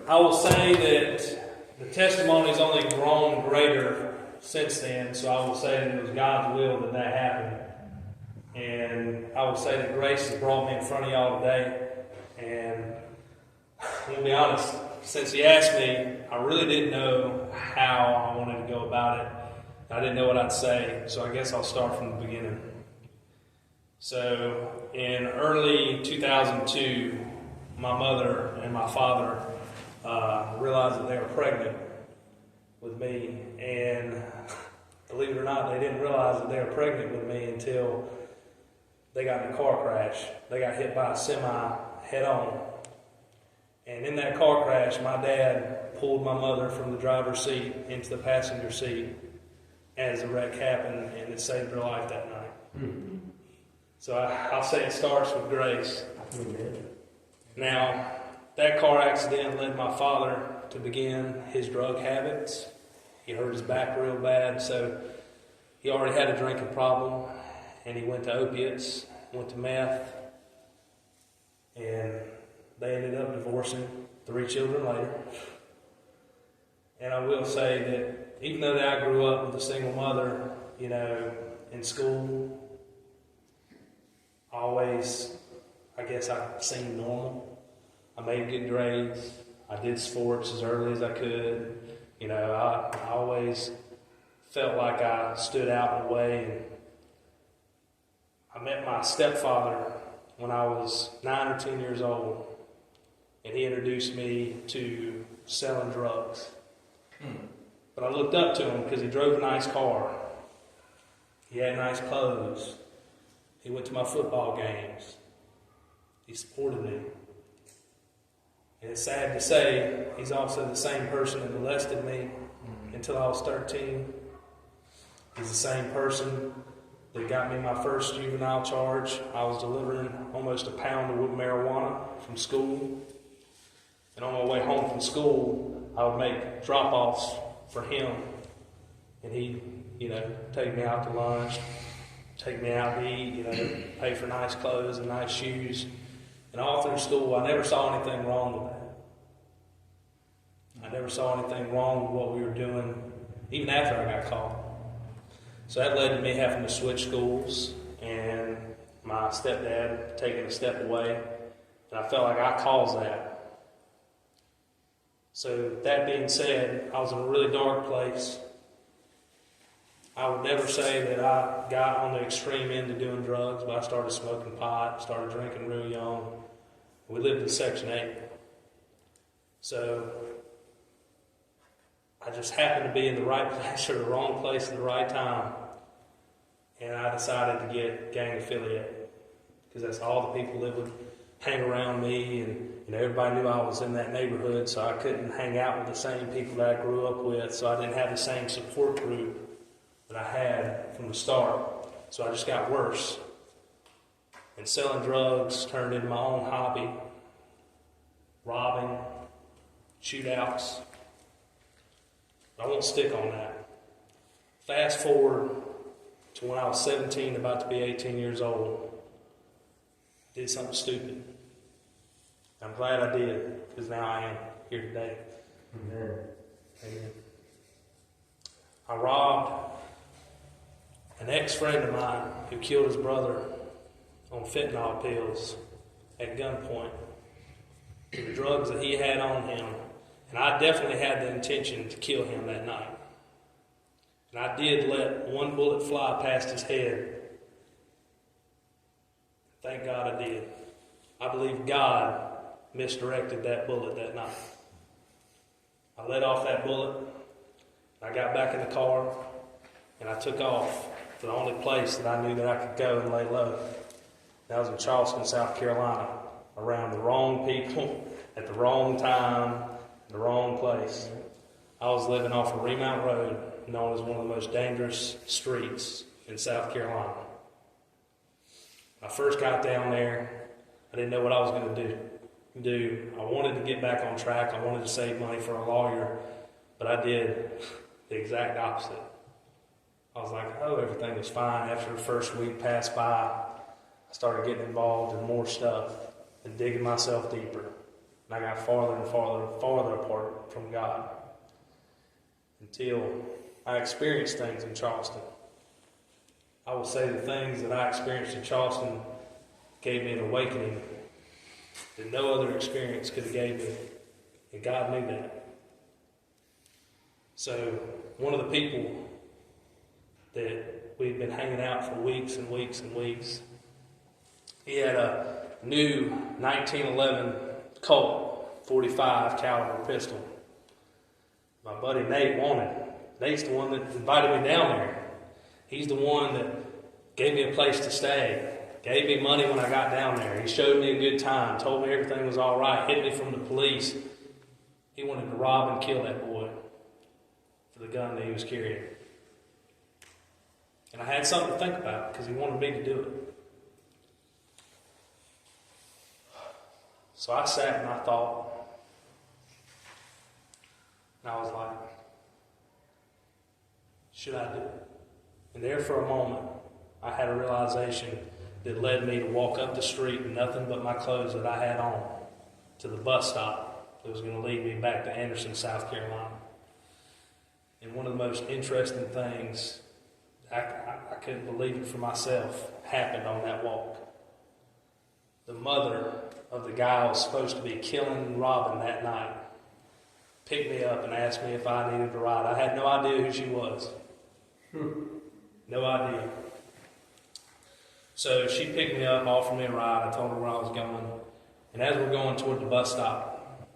I will say that the testimony's only grown greater since then, so I will say that it was God's will that that happened. And I will say that grace has brought me in front of y'all today. And I'm going to be honest, since he asked me, I really didn't know how I wanted to go about it. I didn't know what I'd say, so I guess I'll start from the beginning. So, in early 2002, my mother and my father realized that they were pregnant with me, and believe it or not, they didn't realize that they were pregnant with me until they got in a car crash. They got hit by a semi head-on. And in that car crash, my dad pulled my mother from the driver's seat into the passenger seat as the wreck happened, and it saved her life that night. Mm-hmm. So I'll say it starts with grace. Amen. Now, that car accident led my father to begin his drug habits. He hurt his back real bad, so he already had a drinking problem, and he went to opiates, went to meth, and they ended up divorcing 3 children later. And I will say that even though that I grew up with a single mother, in school, I guess I seemed normal. I made good grades. I did sports as early as I could. I always felt like I stood out in a way. And I met my stepfather when I was 9 or 10 years old, and he introduced me to selling drugs. But I looked up to him because he drove a nice car. He had nice clothes. He went to my football games. He supported me. And it's sad to say, he's also the same person that molested me until I was 13. He's the same person that got me my first juvenile charge. I was delivering almost a pound of marijuana from school. And on my way home from school, I would make drop-offs for him. And he'd, take me out to lunch, take me out to eat, pay for nice clothes and nice shoes. And all through school, I never saw anything wrong with that. I never saw anything wrong with what we were doing, even after I got caught. So that led to me having to switch schools, and my stepdad taking a step away. And I felt like I caused that. So that being said, I was in a really dark place. I would never say that I got on the extreme end of doing drugs, but I started smoking pot, started drinking real young. We lived in Section 8. So I just happened to be in the right place or the wrong place at the right time. And I decided to get gang affiliated, because that's all the people that would hang around me, and everybody knew I was in that neighborhood, so I couldn't hang out with the same people that I grew up with, so I didn't have the same support group that I had from the start. So I just got worse. And selling drugs turned into my own hobby. Robbing, shootouts. But I won't stick on that. Fast forward to when I was 17, about to be 18 years old. I did something stupid. I'm glad I did, because now I am here today. Amen. Amen. I robbed an ex-friend of mine who killed his brother on fentanyl pills at gunpoint for the drugs that he had on him. And I definitely had the intention to kill him that night. And I did let one bullet fly past his head. Thank God I did. I believe God misdirected that bullet that night. I let off that bullet. I got back in the car, and I took off to the only place that I knew that I could go and lay low. That was in Charleston, South Carolina, around the wrong people, at the wrong time, in the wrong place. I was living off of Remount Road, known as one of the most dangerous streets in South Carolina. When I first got down there, I didn't know what I was going to do. I wanted to get back on track. I wanted to save money for a lawyer, but I did the exact opposite. I was like, everything was fine. After the first week passed by, I started getting involved in more stuff and digging myself deeper. And I got farther and farther and farther apart from God until I experienced things in Charleston. I will say the things that I experienced in Charleston gave me an awakening that no other experience could have gave me. And God knew that. So one of the people that we'd been hanging out for weeks and weeks and weeks, he had a new 1911 Colt 45 caliber pistol. My buddy Nate wanted. Nate's the one that invited me down there. He's the one that gave me a place to stay, gave me money when I got down there. He showed me a good time, told me everything was all right, hid me from the police. He wanted to rob and kill that boy for the gun that he was carrying. And I had something to think about because he wanted me to do it. So I sat and I thought, and I was like, should I do it? And there for a moment, I had a realization that led me to walk up the street in nothing but my clothes that I had on to the bus stop that was going to lead me back to Anderson, South Carolina. And one of the most interesting things, I couldn't believe it for myself, happened on that walk. The mother of the guy I was supposed to be killing and robbing that night picked me up and asked me if I needed a ride. I had no idea who she was. No idea. So she picked me up, offered me a ride. I told her where I was going. And as we're going toward the bus stop,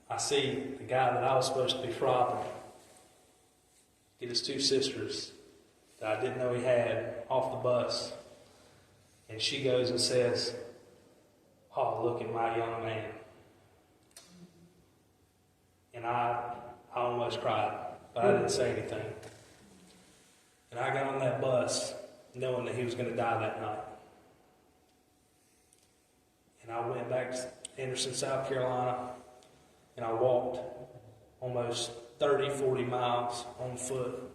I see the guy that I was supposed to be robbing get his two sisters that I didn't know he had off the bus. And she goes and says, "Oh, look at my young man." And I almost cried, but I didn't say anything. And I got on that bus knowing that he was going to die that night. And I went back to Anderson, South Carolina, and I walked almost 30, 40 miles on foot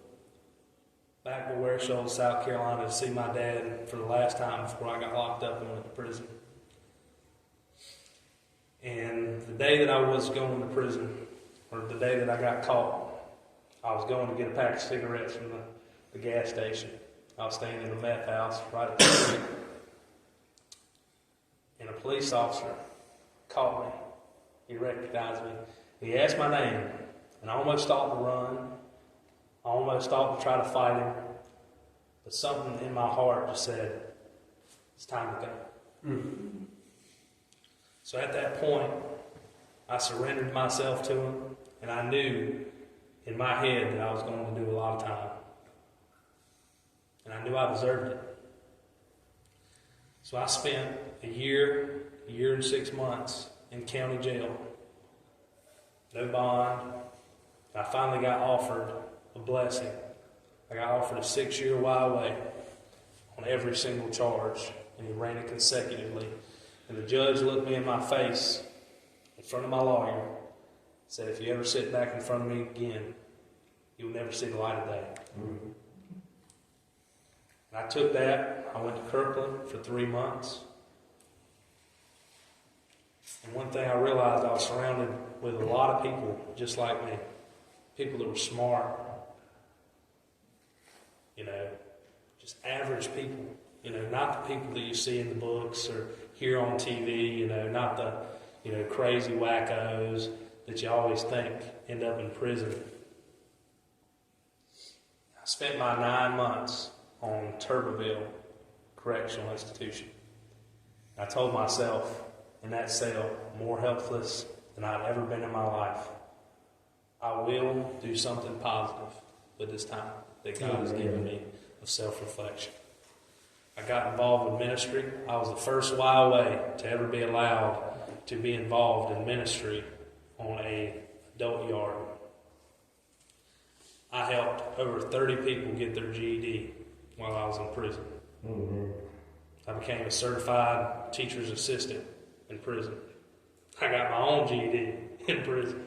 back to Ware Shoals, South Carolina to see my dad for the last time before I got locked up and went to prison. And the day that I was going to prison, or the day that I got caught, I was going to get a pack of cigarettes from the gas station. I was staying in the meth house right at the street. And a police officer caught me. He recognized me. He asked my name, and I almost thought to run. I almost thought to try to fight him. But something in my heart just said, it's time to go. Mm-hmm. So at that point, I surrendered myself to him, and I knew in my head that I was going to do a lot of time. And I knew I deserved it. So I spent a year and 6 months in county jail. No bond. I finally got offered a blessing. I got offered a 6-year YOA on every single charge, and he ran it consecutively. And the judge looked me in my face in front of my lawyer and said, "If you ever sit back in front of me again, you'll never see the light of day." Mm-hmm. And I took that. I went to Kirkland for 3 months. And one thing I realized, I was surrounded with a lot of people just like me. People that were smart. Just average people. Not the people that you see in the books or hear on TV, not the, crazy wackos that you always think end up in prison. I spent my 9 months on Turbeville Correctional Institution. I told myself in that cell, more helpless than I'd ever been in my life, I will do something positive with this time that God has given me of self-reflection. I got involved with ministry. I was the first YOA to ever be allowed to be involved in ministry on an adult yard. I helped over 30 people get their GED while I was in prison. Mm-hmm. I became a certified teacher's assistant in prison. I got my own GED in prison.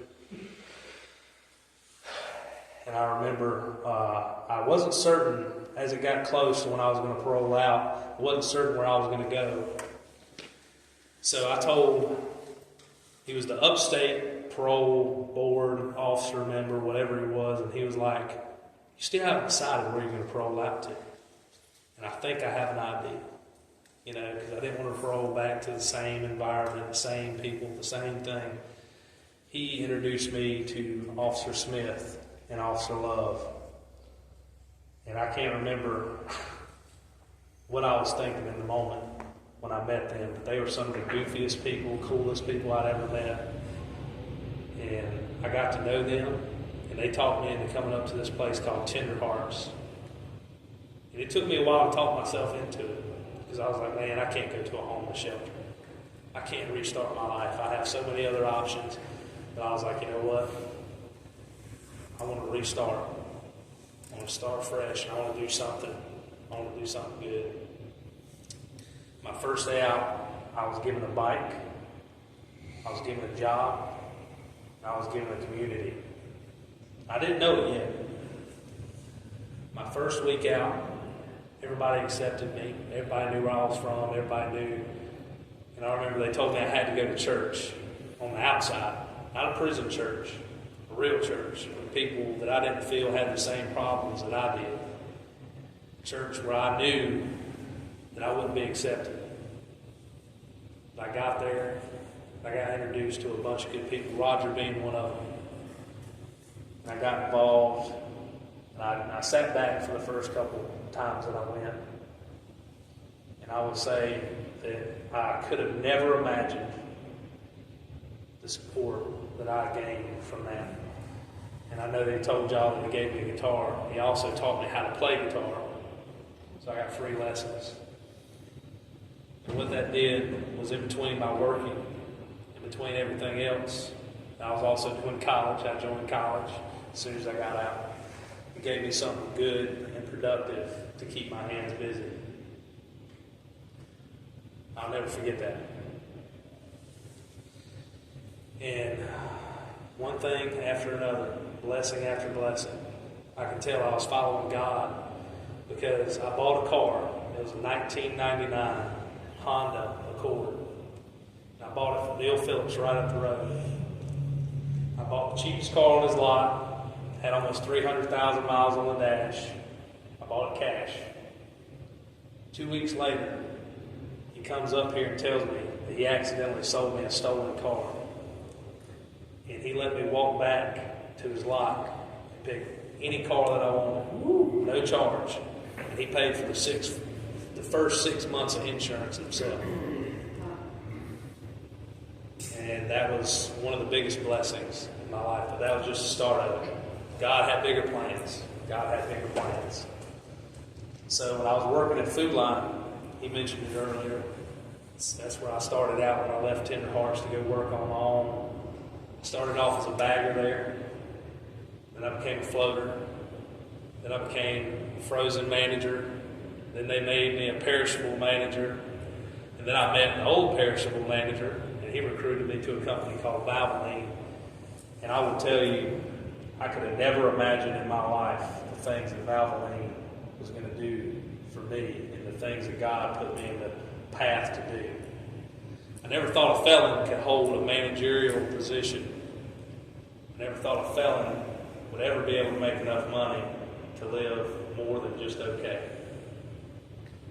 And I remember I wasn't certain as it got close to when I was going to parole out. I wasn't certain where I was going to go. So I told He was the upstate parole board officer member, whatever he was, and he was like, you still haven't decided where you're going to parole out to. And I think I have an idea, because I didn't want to parole back to the same environment, the same people, the same thing. He introduced me to Officer Smith and Officer Love. And I can't remember what I was thinking in the moment when I met them, but they were some of the goofiest people, coolest people I'd ever met. And I got to know them, and they talked me into coming up to this place called Tender Hearts. And it took me a while to talk myself into it, because I was like, man, I can't go to a homeless shelter. I can't restart my life. I have so many other options. But I was like, you know what? I want to restart. I want to start fresh, and I want to do something. I want to do something good. My first day out, I was given a bike, I was given a job, and I was given a community. I didn't know it yet. My first week out, everybody accepted me. Everybody knew where I was from. Everybody knew. And I remember they told me I had to go to church on the outside, not a prison church, a real church with people that I didn't feel had the same problems that I did. A church where I knew that I wouldn't be accepted. I got there, I got introduced to a bunch of good people, Roger being one of them. And I got involved, and I sat back for the first couple times that I went. And I would say that I could have never imagined the support that I gained from that. And I know they told y'all that he gave me a guitar. He also taught me how to play guitar. So I got free lessons. And what that did was in between my working, in between everything else, I was also doing college. I joined college as soon as I got out. It gave me something good and productive to keep my hands busy. I'll never forget that. And one thing after another, blessing after blessing, I could tell I was following God because I bought a car. It was a 1999 Honda Accord. And I bought it from Neil Phillips right up the road. I bought the cheapest car on his lot, had almost 300,000 miles on the dash. I bought it cash. 2 weeks later, he comes up here and tells me that he accidentally sold me a stolen car. And he let me walk back to his lot and pick any car that I wanted, no charge. And he paid for the first 6 months of insurance himself. And that was one of the biggest blessings in my life. But that was just the start of it. God had bigger plans. God had bigger plans. So when I was working at Food Line, he mentioned it earlier, that's where I started out when I left Tender Hearts to go work on my own. I started off as a bagger there. Then I became a floater. Then I became a frozen manager. Then they made me a perishable manager. And then I met an old perishable manager, and he recruited me to a company called Valvoline. And I will tell you, I could have never imagined in my life the things that Valvoline was going to do for me and the things that God put me in the path to do. I never thought a felon could hold a managerial position. I never thought a felon would ever be able to make enough money to live more than just okay.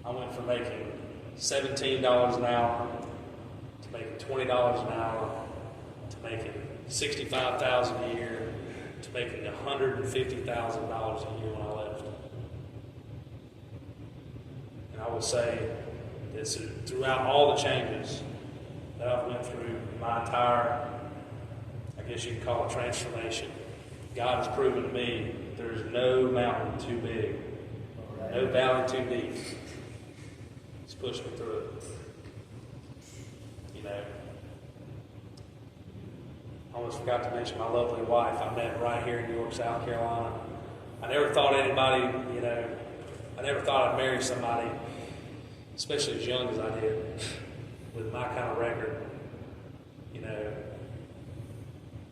I went from making $17 an hour to making $20 an hour to making $65,000 a year to making $150,000 a year when I left. And I would say that throughout all the changes that I've went through my entire, I guess you could call it transformation, God has proven to me there's no mountain too big, no valley too deep. He's pushed me through it. I almost forgot to mention my lovely wife. I met right here in York, South Carolina. I never thought anybody, I never thought I'd marry somebody, especially as young as I did, with my kind of record. I'm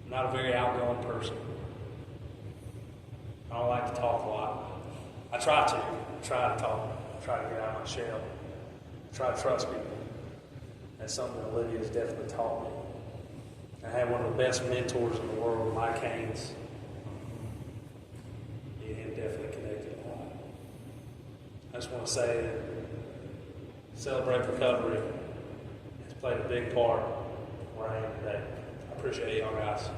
not a very outgoing person. I don't like to talk a lot. I try to talk. I try to get out of my shell. I try to trust people. That's something that Olivia's definitely taught me. I had one of the best mentors in the world, Mike Haynes. Me and him definitely connected a lot. I just want to say that Celebrate Recovery has played a big part where I am today. I appreciate y'all guys.